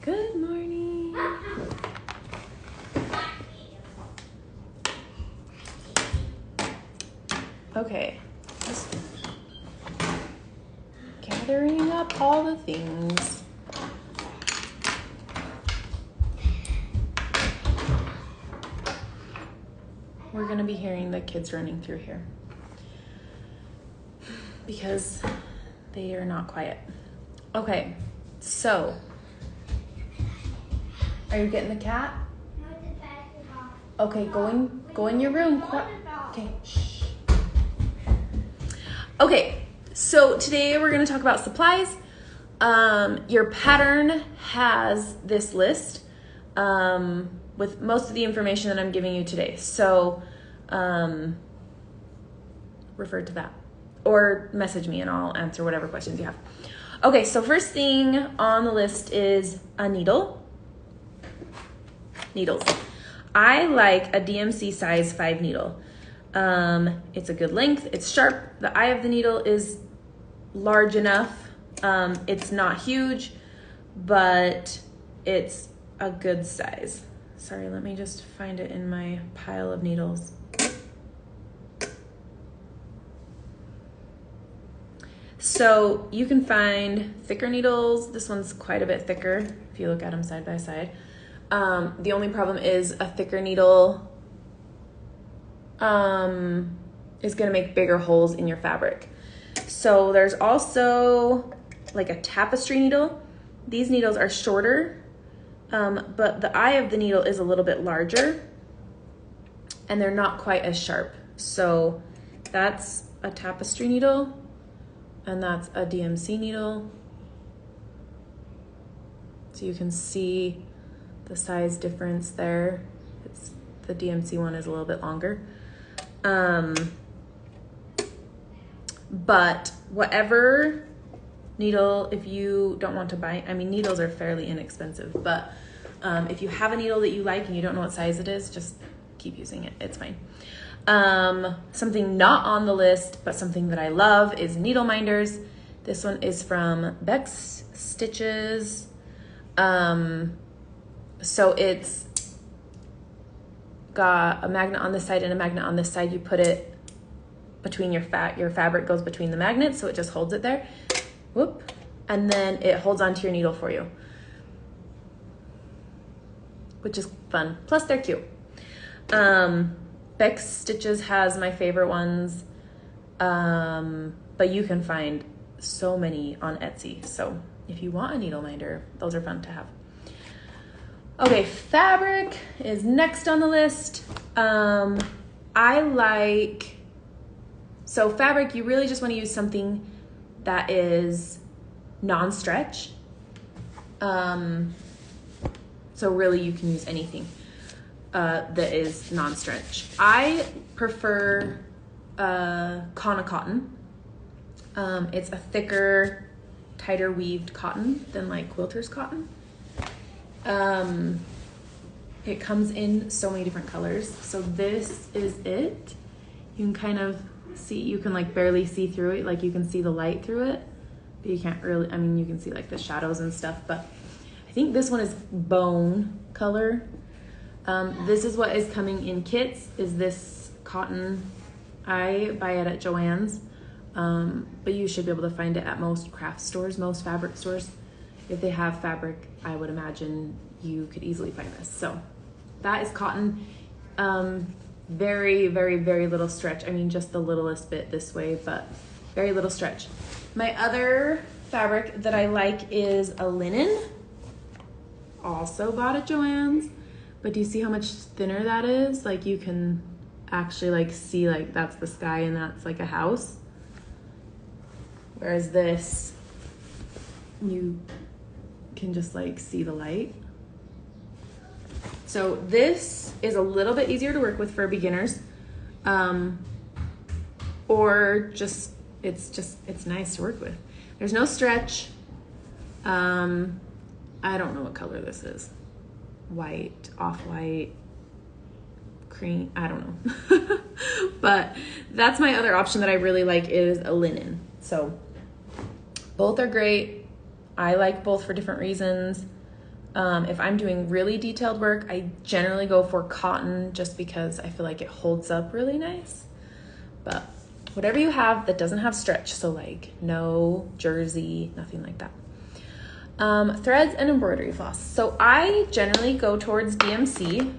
Good morning. Okay, just gathering up all the things. We're gonna be hearing the kids running through here because they are not quiet. Okay, so are you getting the cat? Okay, go in your room. Okay, shh. Okay, so today we're gonna talk about supplies. Your pattern has this list with most of the information that I'm giving you today. So refer to that or message me and I'll answer whatever questions you have. Okay, so first thing on the list is a needle. Needles. I like a DMC size 5 needle. It's a good length, it's sharp. The eye of the needle is large enough. It's not huge, but it's a good size. Sorry, let me just find it in my pile of needles. So you can find thicker needles. This one's quite a bit thicker if you look at them side by side. The only problem is a thicker needle is gonna make bigger holes in your fabric. So there's also like a tapestry needle. These needles are shorter, but the eye of the needle is a little bit larger and they're not quite as sharp. So that's a tapestry needle and that's a DMC needle. So you can see the size difference there. The DMC one is a little bit longer. But whatever needle, if you don't want to buy, I mean, needles are fairly inexpensive, but if you have a needle that you like and you don't know what size it is, just keep using it, it's fine. Something not on the list, but something that I love is needle minders. This one is from Beck's Stitches. So it's got a magnet on this side and a magnet on this side. You put it between your fabric goes between the magnets, so it just holds it there. Whoop. And then it holds onto your needle for you, which is fun. Plus they're cute. Beck's Stitches has my favorite ones, but you can find so many on Etsy. So if you want a needle minder, those are fun to have. Okay, fabric is next on the list. So fabric, you really just want to use something that is non-stretch. So really you can use anything that is non-stretch. I prefer Kana cotton. It's a thicker, tighter weaved cotton than like quilter's cotton. It comes in so many different colors. So this is it. You can kind of see, you can like barely see through it. Like you can see the light through it, but you can't really, I mean, you can see like the shadows and stuff, but I think this one is bone color. This is what is coming in kits, is this cotton. I buy it at Joann's, but you should be able to find it at most craft stores, most fabric stores. If they have fabric, I would imagine you could easily find this. So that is cotton. Very, very, very little stretch. I mean, just the littlest bit this way, but very little stretch. My other fabric that I like is a linen. Also bought at Joann's, but do you see how much thinner that is? Like you can actually like see like that's the sky and that's like a house. Whereas this, you can just like see the light. So this is a little bit easier to work with for beginners, or just it's nice to work with. There's no stretch. I don't know what color this is. White, off-white, cream, I don't know. But that's my other option that I really like is a linen. So both are great. I like both for different reasons. If I'm doing really detailed work, I generally go for cotton just because I feel like it holds up really nice. But whatever you have that doesn't have stretch, so like no jersey, nothing like that. Threads and embroidery floss. So I generally go towards DMC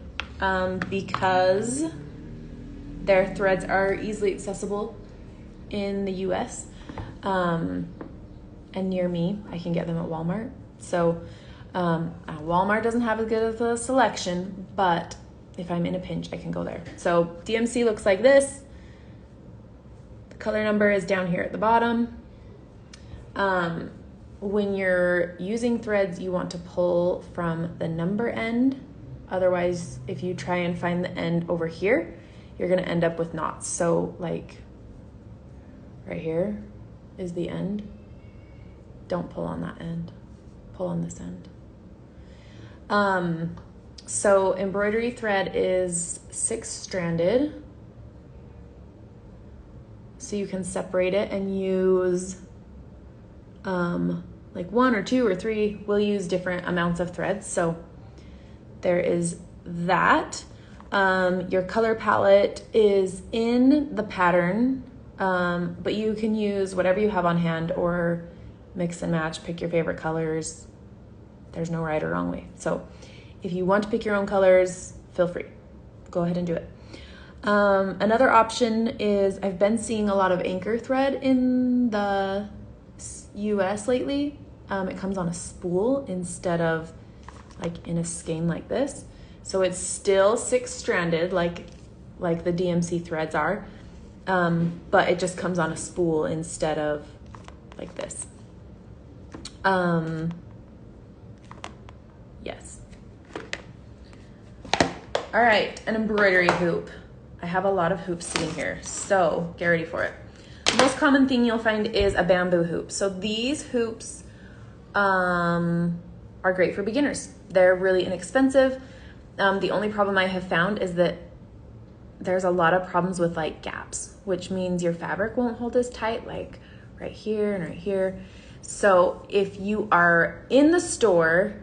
because their threads are easily accessible in the US. And near me, I can get them at Walmart. So Walmart doesn't have as good of a selection, but if I'm in a pinch, I can go there. So DMC looks like this. The color number is down here at the bottom. When you're using threads, you want to pull from the number end. Otherwise, if you try and find the end over here, you're gonna end up with knots. So like right here is the end. Don't pull on that end, pull on this end. So embroidery thread is 6-stranded. So you can separate it and use like 1 or 2 or 3. We'll use different amounts of threads. So there is that. Your color palette is in the pattern, but you can use whatever you have on hand or mix and match, pick your favorite colors. There's no right or wrong way. So if you want to pick your own colors, feel free. Go ahead and do it. Another option is I've been seeing a lot of anchor thread in the US lately. It comes on a spool instead of like in a skein like this. So it's still 6-stranded like the DMC threads are, but it just comes on a spool instead of like this. Yes. All right, an embroidery hoop. I have a lot of hoops sitting here, so get ready for it. The most common thing you'll find is a bamboo hoop. So these hoops are great for beginners. They're really inexpensive. The only problem I have found is that there's a lot of problems with like gaps, which means your fabric won't hold as tight, like right here and right here. So if you are in the store,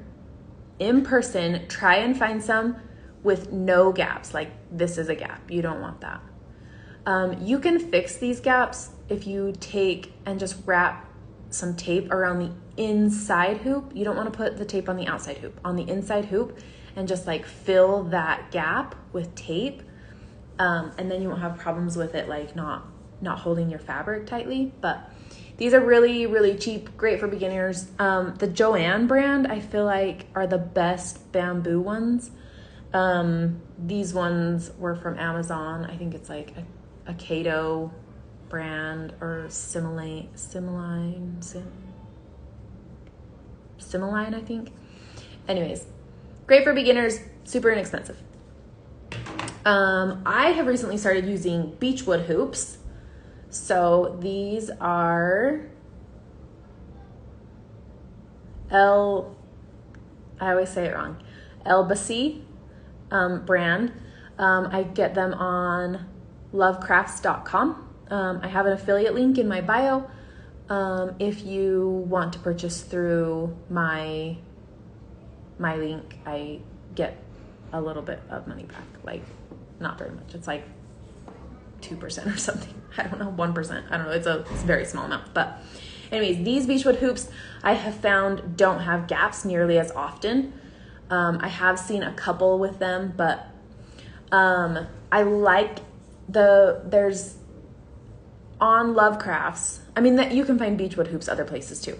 in person, try and find some with no gaps. Like this is a gap, you don't want that. You can fix these gaps if you take and just wrap some tape around the inside hoop. You don't want to put the tape on the outside hoop, on the inside hoop, and just like fill that gap with tape. And then you won't have problems with it like not holding your fabric tightly. But these are really, really cheap, great for beginners. The Joanne brand, I feel like, are the best bamboo ones. These ones were from Amazon. I think it's like a Kato brand or Similine, I think. Anyways, great for beginners, super inexpensive. I have recently started using beechwood hoops. So these are I always say it wrong, Elbacy brand. I get them on lovecrafts.com. I have an affiliate link in my bio. If you want to purchase through my link, I get a little bit of money back, like not very much. It's like 2% or something. I don't know, 1%. I don't know. It's a very small amount. But anyways, these beechwood hoops I have found don't have gaps nearly as often. I have seen a couple with them, but I like there's on Lovecrafts. I mean, that you can find beechwood hoops other places too,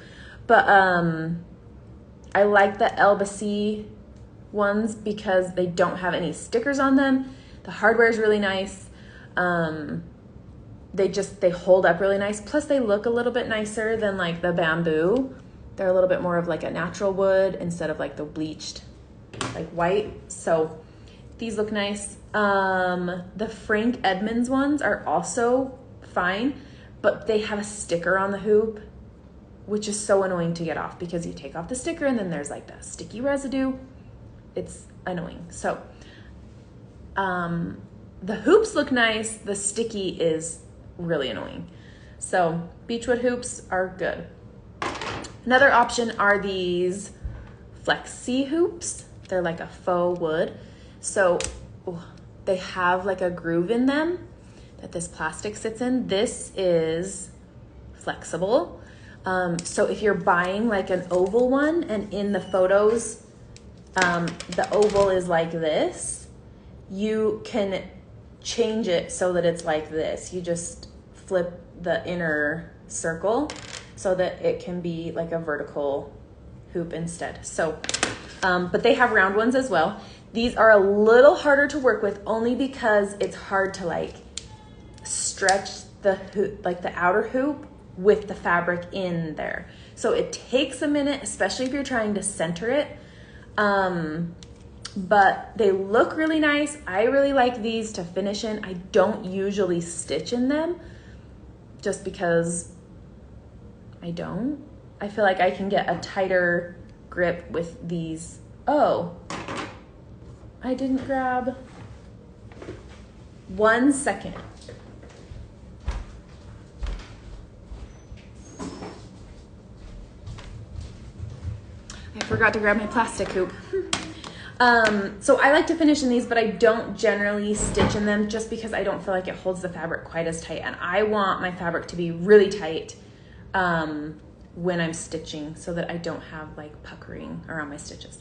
but I like the Elbacy ones because they don't have any stickers on them. The hardware is really nice. They hold up really nice. Plus they look a little bit nicer than like the bamboo. They're a little bit more of like a natural wood instead of like the bleached like white. So these look nice. The Frank Edmonds ones are also fine, but they have a sticker on the hoop, which is so annoying to get off because you take off the sticker and then there's like that sticky residue. It's annoying. So the hoops look nice. The sticky is really annoying. So beechwood hoops are good. Another option are these flexi hoops. They're like a faux wood. So they have like a groove in them that this plastic sits in. This is flexible. So if you're buying like an oval one and in the photos, the oval is like this, you can change it so that it's like this. You just flip the inner circle so that it can be like a vertical hoop instead. So, but they have round ones as well. These are a little harder to work with only because it's hard to like stretch the hoop, like the outer hoop with the fabric in there. So it takes a minute, especially if you're trying to center it. But they look really nice. I really like these to finish in. I don't usually stitch in them just because I don't. I feel like I can get a tighter grip with these. Oh, I didn't grab. 1 second. I forgot to grab my plastic hoop. So I like to finish in these, but I don't generally stitch in them just because I don't feel like it holds the fabric quite as tight. And I want my fabric to be really tight when I'm stitching so that I don't have like puckering around my stitches.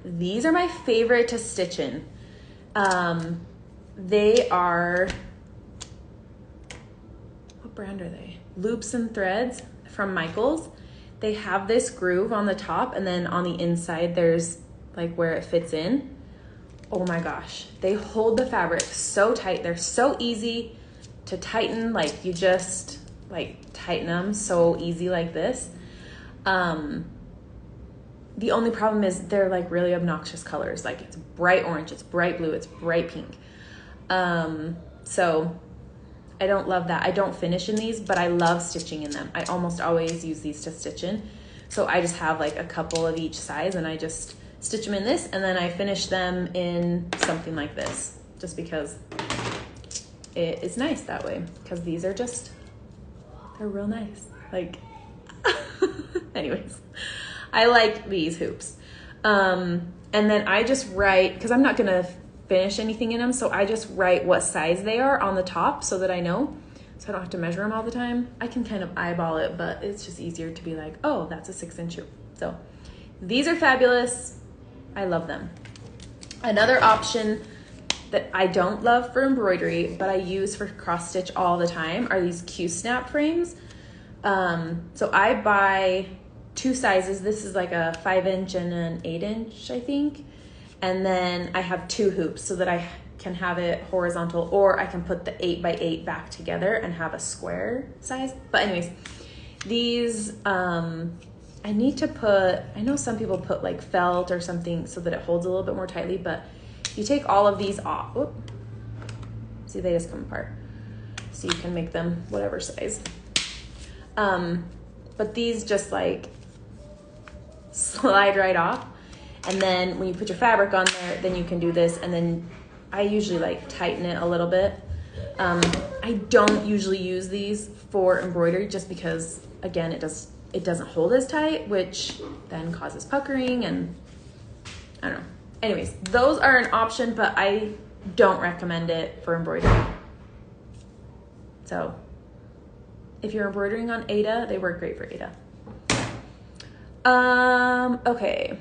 These are my favorite to stitch in. They are, what brand are they? Loops and Threads from Michaels. They have this groove on the top, and then on the inside there's like where it fits in. Oh my gosh, they hold the fabric so tight. They're so easy to tighten. Like you just like tighten them so easy like this. The only problem is they're like really obnoxious colors. Like it's bright orange, it's bright blue, it's bright pink. So I don't love that. I don't finish in these, but I love stitching in them. I almost always use these to stitch in. So I just have like a couple of each size and I just stitch them in this, and then I finish them in something like this, just because it is nice that way, because these are just, they're real nice. Like, anyways, I like these hoops. And then I just write, because I'm not gonna finish anything in them, so I just write what size they are on the top so that I know, so I don't have to measure them all the time. I can kind of eyeball it, but it's just easier to be like, oh, that's a 6-inch hoop. So these are fabulous. I love them. Another option that I don't love for embroidery, but I use for cross stitch all the time, are these QSnap frames. So I buy 2 sizes. This is like a 5-inch and an 8-inch, I think. And then I have 2 hoops so that I can have it horizontal, or I can put the 8x8 back together and have a square size. But anyways, these, I need to put, I know some people put like felt or something so that it holds a little bit more tightly, but you take all of these off. Whoop. See, they just come apart. So you can make them whatever size. But these just like slide right off. And then when you put your fabric on there, then you can do this. And then I usually like tighten it a little bit. I don't usually use these for embroidery just because, again, it doesn't hold as tight, which then causes puckering, and I don't know. Anyways, those are an option, but I don't recommend it for embroidery. So if you're embroidering on Ada, they work great for Ada. Okay,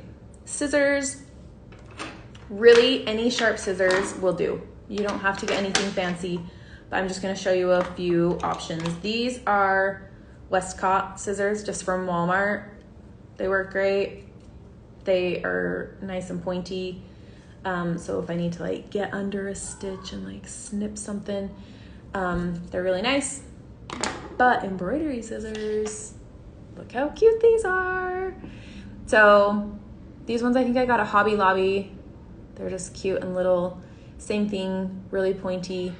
scissors. Really, any sharp scissors will do. You don't have to get anything fancy, but I'm just gonna show you a few options. These are Westcott scissors, just from Walmart. They work great. They are nice and pointy. So if I need to like get under a stitch and like snip something, they're really nice. But embroidery scissors, look how cute these are. So these ones I think I got at Hobby Lobby. They're just cute and little. Same thing, really pointy,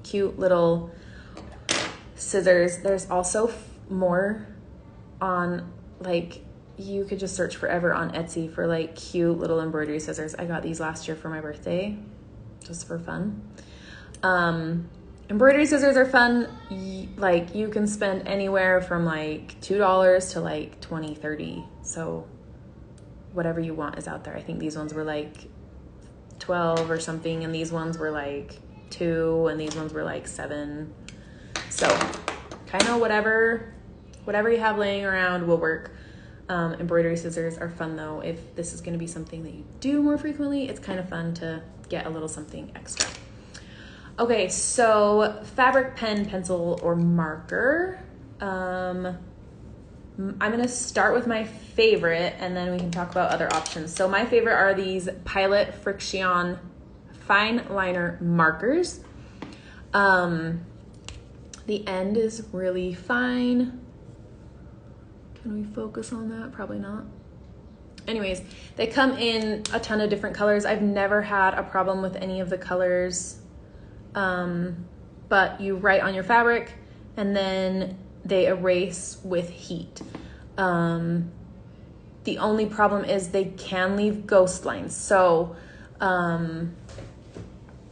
cute little scissors. There's also more on, like, you could just search forever on Etsy for like cute little embroidery scissors. I got these last year for my birthday, just for fun. Embroidery scissors are fun. Like you can spend anywhere from like $2 to like 20, 30. So whatever you want is out there. I think these ones were like 12 or something, and these ones were like 2, and these ones were like 7. So kind of whatever you have laying around will work. Embroidery scissors are fun though. If this is going to be something that you do more frequently, it's kind of fun to get a little something extra. Okay, so fabric, pen, pencil, or marker. I'm gonna start with my favorite and then we can talk about other options. So my favorite are these Pilot Friction fine liner markers. The end is really fine. Can we focus on that? Probably not. Anyways, they come in a ton of different colors. I've never had a problem with any of the colors. But you write on your fabric and then they erase with heat. The only problem is they can leave ghost lines. So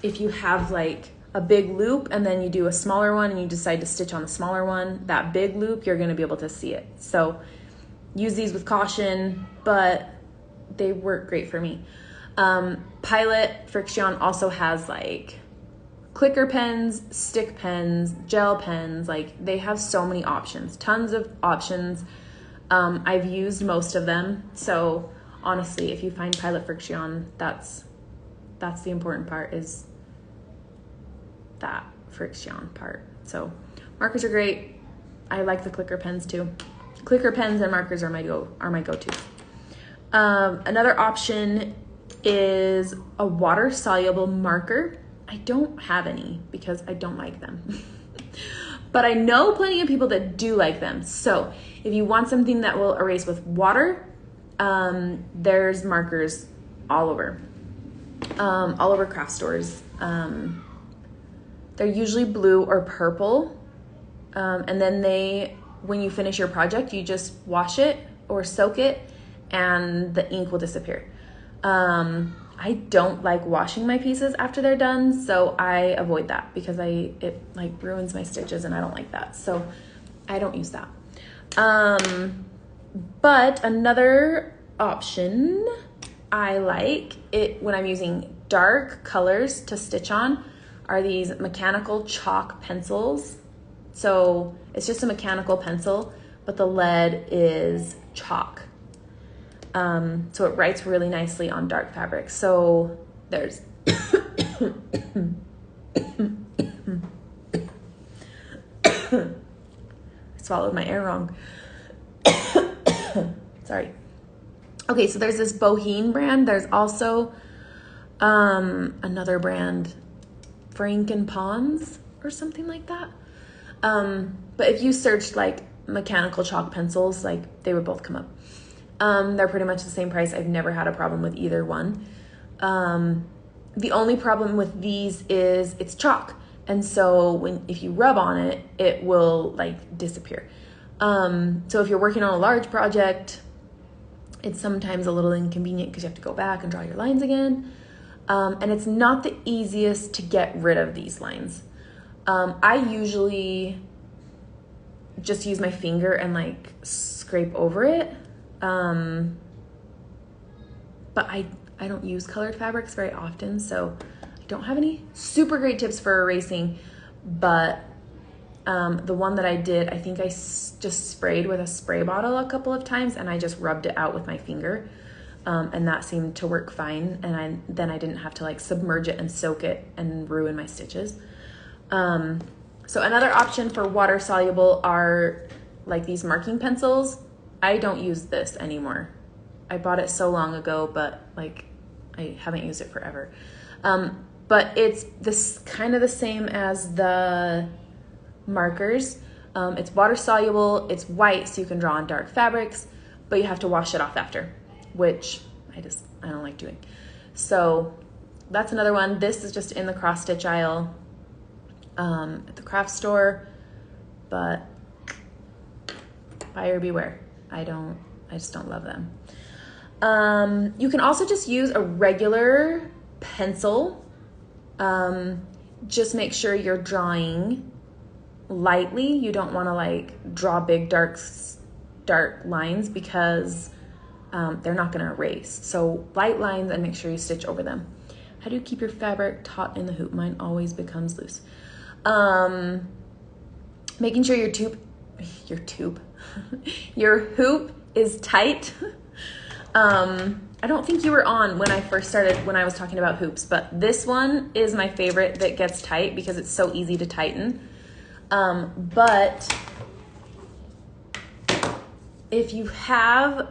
if you have like a big loop and then you do a smaller one and you decide to stitch on the smaller one, that big loop, you're gonna be able to see it. So use these with caution, but they work great for me. Pilot Friction also has like clicker pens, stick pens, gel pens. Like they have so many options, tons of options. I've used most of them. So honestly, if you find Pilot Friction, that's the important part, is that friction part. So markers are great. I like the clicker pens too. Clicker pens and markers are my go-tos. Another option is a water soluble marker. I don't have any because I don't like them. But I know plenty of people that do like them. So if you want something that will erase with water, there's markers all over craft stores. They're usually blue or purple. And then when you finish your project, you just wash it or soak it and the ink will disappear. I don't like washing my pieces after they're done, so I avoid that because it like ruins my stitches and I don't like that. So I don't use that. But another option I like it when I'm using dark colors to stitch on are these mechanical chalk pencils. So it's just a mechanical pencil, but the lead is chalk. So it writes really nicely on dark fabric. So there's I swallowed my air wrong. Sorry. Okay, so there's this Boheen brand. There's also another brand, Franken Pons or something like that. But if you searched like mechanical chalk pencils, like they would both come up. They're pretty much the same price. I've never had a problem with either one. The only problem with these is it's chalk. And so if you rub on it, it will like disappear. So if you're working on a large project, it's sometimes a little inconvenient because you have to go back and draw your lines again. And it's not the easiest to get rid of these lines. I usually just use my finger and like scrape over it. But I don't use colored fabrics very often, so I don't have any super great tips for erasing, but the one that I did, I think I just sprayed with a spray bottle a couple of times and I just rubbed it out with my finger, and that seemed to work fine, and then I didn't have to like submerge it and soak it and ruin my stitches. So another option for water soluble are like these marking pencils. I don't use this anymore. I bought it so long ago, but like I haven't used it forever. But it's this kind of the same as the markers. It's water soluble, it's white, so you can draw on dark fabrics, but you have to wash it off after, which I don't like doing. So that's another one. This is just in the cross stitch aisle at the craft store, but buyer beware. I just don't love them. You can also just use a regular pencil. just make sure you're drawing lightly. You don't want to like draw big dark lines because they're not going to erase. So light lines, and make sure you stitch over them. How do you keep your fabric taut in the hoop? Mine always becomes loose. Making sure your hoop is tight. I don't think you were on when I first started, when I was talking about hoops, but this one is my favorite that gets tight because it's so easy to tighten. But if you have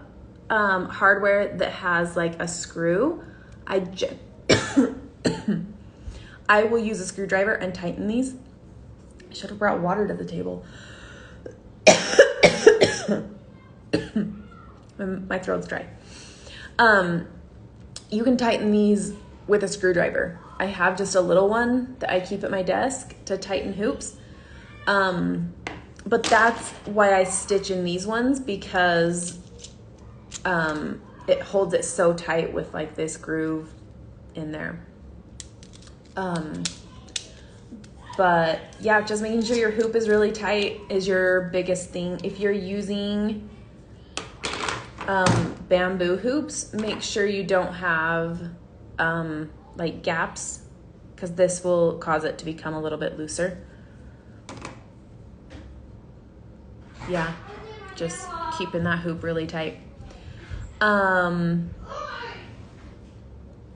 hardware that has like a screw, I will use a screwdriver and tighten these. I should have brought water to the table. My throat's dry. You can tighten these with a screwdriver. I have just a little one that I keep at my desk to tighten hoops. But that's why I stitch in these ones, because it holds it so tight with like this groove in there. But yeah, just making sure your hoop is really tight is your biggest thing. If you're using bamboo hoops, make sure you don't have like gaps, because this will cause it to become a little bit looser. Yeah, just keeping that hoop really tight.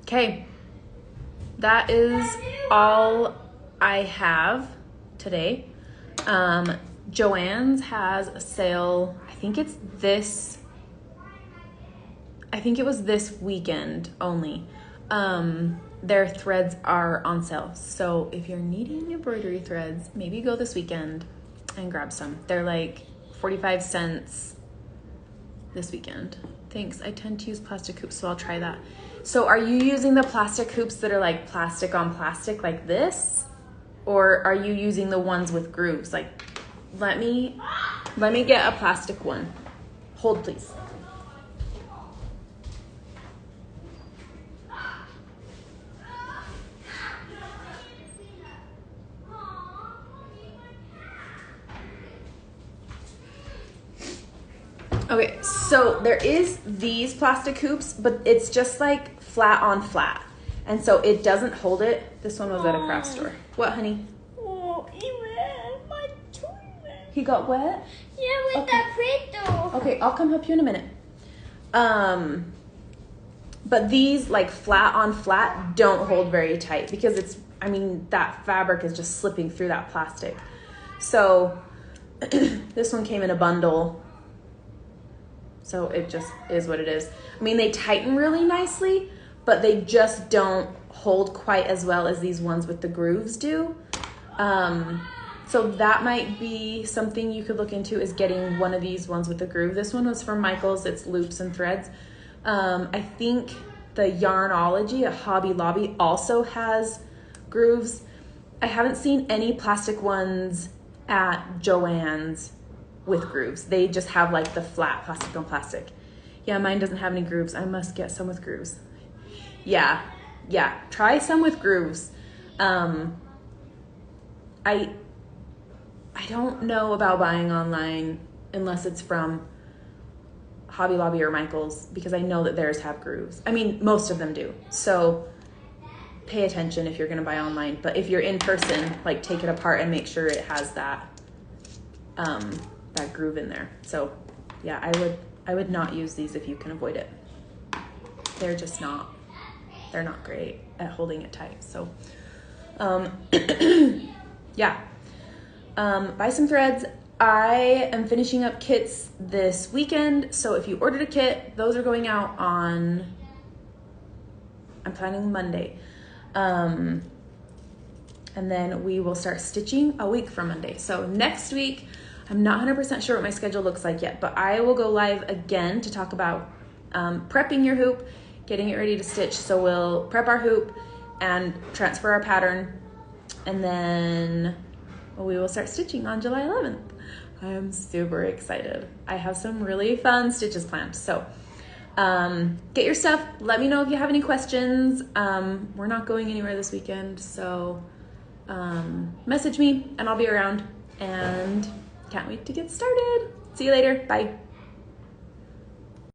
Okay, that is all I have today. Joann's has a sale. I think it was this weekend only. Their threads are on sale. So if you're needing embroidery threads, maybe go this weekend and grab some. They're like 45 cents this weekend. Thanks. I tend to use plastic hoops, so I'll try that. So are you using the plastic hoops that are like plastic on plastic like this? Or are you using the ones with grooves? Like, let me get a plastic one. Hold, please. Okay, so there is these plastic hoops, but it's just like flat on flat. And so it doesn't hold it. This one was at a craft store. What, honey? Oh, my toilet. He got wet? Yeah, with that Play-Doh. Okay, I'll come help you in a minute. But these like flat on flat don't hold very tight because that fabric is just slipping through that plastic. So this one came in a bundle. So it just is what it is. I mean, they tighten really nicely, but they just don't hold quite as well as these ones with the grooves do. So that might be something you could look into, is getting one of these ones with the groove. This one was from Michael's. It's loops and threads. I think the Yarnology at Hobby Lobby also has grooves. I haven't seen any plastic ones at Joann's with grooves. They just have like the flat plastic on plastic. Yeah, mine doesn't have any grooves. I must get some with grooves. Yeah, try some with grooves. I don't know about buying online unless it's from Hobby Lobby or Michael's, because I know that theirs have grooves. I mean, most of them do. So pay attention if you're gonna buy online. But if you're in person, like, take it apart and make sure it has that that groove in there. So yeah, I would not use these if you can avoid it. They're not great at holding it tight. So yeah, buy some threads. I am finishing up kits this weekend, so if you ordered a kit, those are going out on, I'm planning Monday. And then we will start stitching a week from Monday. So next week, I'm not 100% sure what my schedule looks like yet, but I will go live again to talk about prepping your hoop, getting it ready to stitch. So we'll prep our hoop and transfer our pattern, and then we will start stitching on July 11th. I am super excited. I have some really fun stitches planned. So get your stuff. Let me know if you have any questions. We're not going anywhere this weekend, so message me and I'll be around, and can't wait to get started. See you later. Bye.